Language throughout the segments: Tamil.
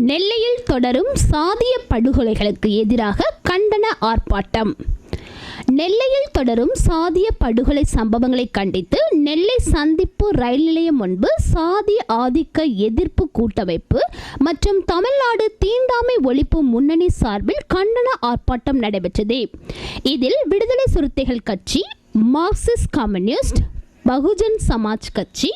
நெல்லையில் தொடரும் சாதிய படுகொலைகளுக்கு எதிராக கண்டன ஆர்ப்பாட்டம். நெல்லையில் தொடரும் சாதிய படுகொலை சம்பவங்களை கண்டித்து நெல்லை சந்திப்பு ரயில் நிலையம் முன்பு சாதி ஆதிக்க எதிர்ப்பு கூட்டமைப்பு மற்றும் தமிழ்நாடு தீண்டாமை ஒழிப்பு முன்னணி சார்பில் கண்டன ஆர்ப்பாட்டம் நடைபெற்றது. இதில் விடுதலை சிறுத்தைகள் கட்சி, மார்க்சிஸ்ட் கம்யூனிஸ்ட், பகுஜன் சமாஜ் கட்சி,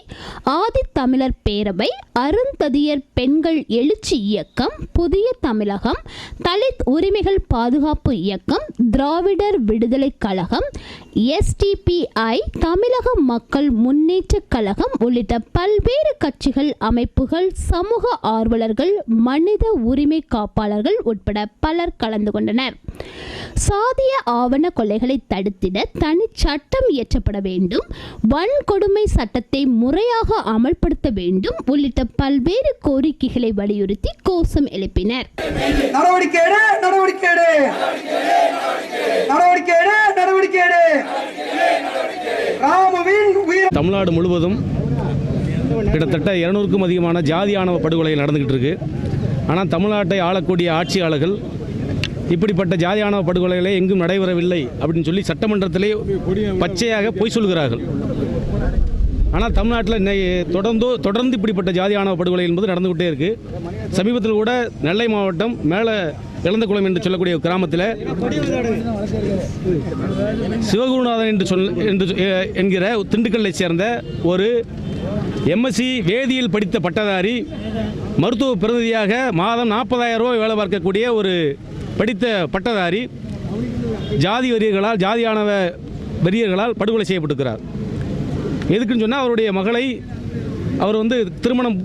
ஆதி தமிழர் பேரவை, அருந்ததியர் பெண்கள் எழுச்சி இயக்கம், புதிய தமிழகம், தலித் உரிமைகள் பாதுகாப்பு இயக்கம், திராவிடர் விடுதலை கழகம், SDPI, தமிழக மக்கள் முன்னேற்ற கழகம் உள்ளிட்ட பல்வேறு கட்சிகள், அமைப்புகள், சமூக ஆர்வலர்கள், மனித உரிமை காப்பாளர்கள் உட்பட பலர் கலந்து கொண்டனர். சாதிய ஆவண கொலைகளை தடுத்திட தனி சட்டம் இயற்றப்பட வேண்டும், வன்கொடுமை சட்டத்தை முறையாக அமல்படுத்த வேண்டும் உள்ளிட்ட பல்வேறு கோரிக்கைகளை வலியுறுத்தி கோஷம் எழுப்பினர். தமிழ்நாடு முழுவதும் கிட்டத்தட்ட 200க்கும் அதிகமான ஜாதி ஆணவ படுகொலை நடந்துகிட்டு இருக்கு. ஆனால் தமிழ்நாட்டை ஆளக்கூடிய ஆட்சியாளர்கள் இப்படிப்பட்ட ஜாதி ஆணவ படுகொலைகளை எங்கும் நடைபெறவில்லை அப்படின்னு சொல்லி சட்டமன்றத்திலே பச்சையாக பொய் சொல்கிறார்கள். ஆனால் தமிழ்நாட்டில் தொடர்ந்து இப்படிப்பட்ட ஜாதி ஆணவ படுகொலை என்பது நடந்துகிட்டே இருக்கு. சமீபத்தில் கூட நெல்லை மாவட்டம் மேலே இளந்தகுளம் என்று சொல்லக்கூடிய கிராமத்தில் சிவகுருநாதன் என்கிற திண்டுக்கல்லை சேர்ந்த ஒரு MSc வேதியியல் படித்த பட்டதாரி மருத்துவ பிரதிநிதியாக மாதம் 40,000 ரூபாய் வேலை பார்க்கக்கூடிய ஒரு படித்த பட்டதாரி ஜாதி வெறியர்களால், ஜாதி ஆணவ வெறியர்களால் படுகொலை செய்யப்பட்டிருக்கிறார். எதுக்குன்னு சொன்னால் அவருடைய மகளை அவர் திருமணம்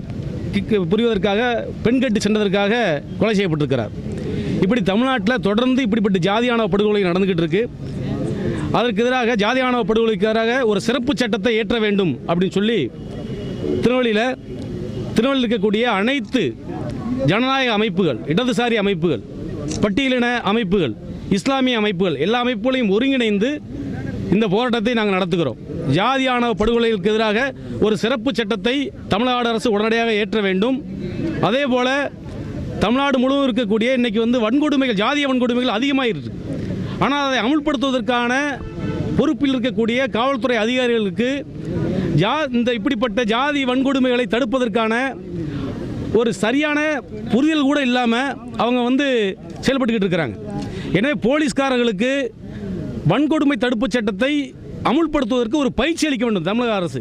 புரிவதற்காக பெண் கட்டி சென்றதற்காக கொலை செய்யப்பட்டிருக்கிறார். இப்படி தமிழ்நாட்டில் தொடர்ந்து இப்படிப்பட்ட ஜாதி ஆணவ படுகொலை நடந்துகிட்டு இருக்கு. அதற்கு எதிராக ஜாதி ஆணவ படுகொலைக்கு எதிராக ஒரு சிறப்பு சட்டத்தை ஏற்ற வேண்டும் அப்படின்னு சொல்லி திருநெல்வேலியில் இருக்கக்கூடிய அனைத்து ஜனநாயக அமைப்புகள், இடதுசாரி அமைப்புகள், பட்டியலின அமைப்புகள், இஸ்லாமிய அமைப்புகள், எல்லா அமைப்புகளையும் ஒருங்கிணைந்து இந்த போராட்டத்தை நாங்கள் நடத்துகிறோம். ஜாதி ஆணவ படுகொலைகளுக்கு எதிராக ஒரு சிறப்பு சட்டத்தை தமிழ்நாடு அரசு உடனடியாக ஏற்ற வேண்டும். அதே போல தமிழ்நாடு முழுவதும் இருக்கக்கூடிய இன்னைக்கு வன்கொடுமைகள், ஜாதிய வன்கொடுமைகள் அதிகமாக இருக்கு. ஆனால் அதை அமுல்படுத்துவதற்கான பொறுப்பில் இருக்கக்கூடிய காவல்துறை அதிகாரிகளுக்கு இப்படிப்பட்ட ஜாதி வன்கொடுமைகளை தடுப்பதற்கான ஒரு சரியான புரிதல் கூட இல்லாமல் அவங்க செயல்பட்டுக்கிட்டு இருக்கிறாங்க. எனவே போலீஸ்காரர்களுக்கு வன்கொடுமை தடுப்பு சட்டத்தை அமுல்படுத்துவதற்கு ஒரு பயிற்சி அளிக்க வேண்டும் தமிழக அரசு.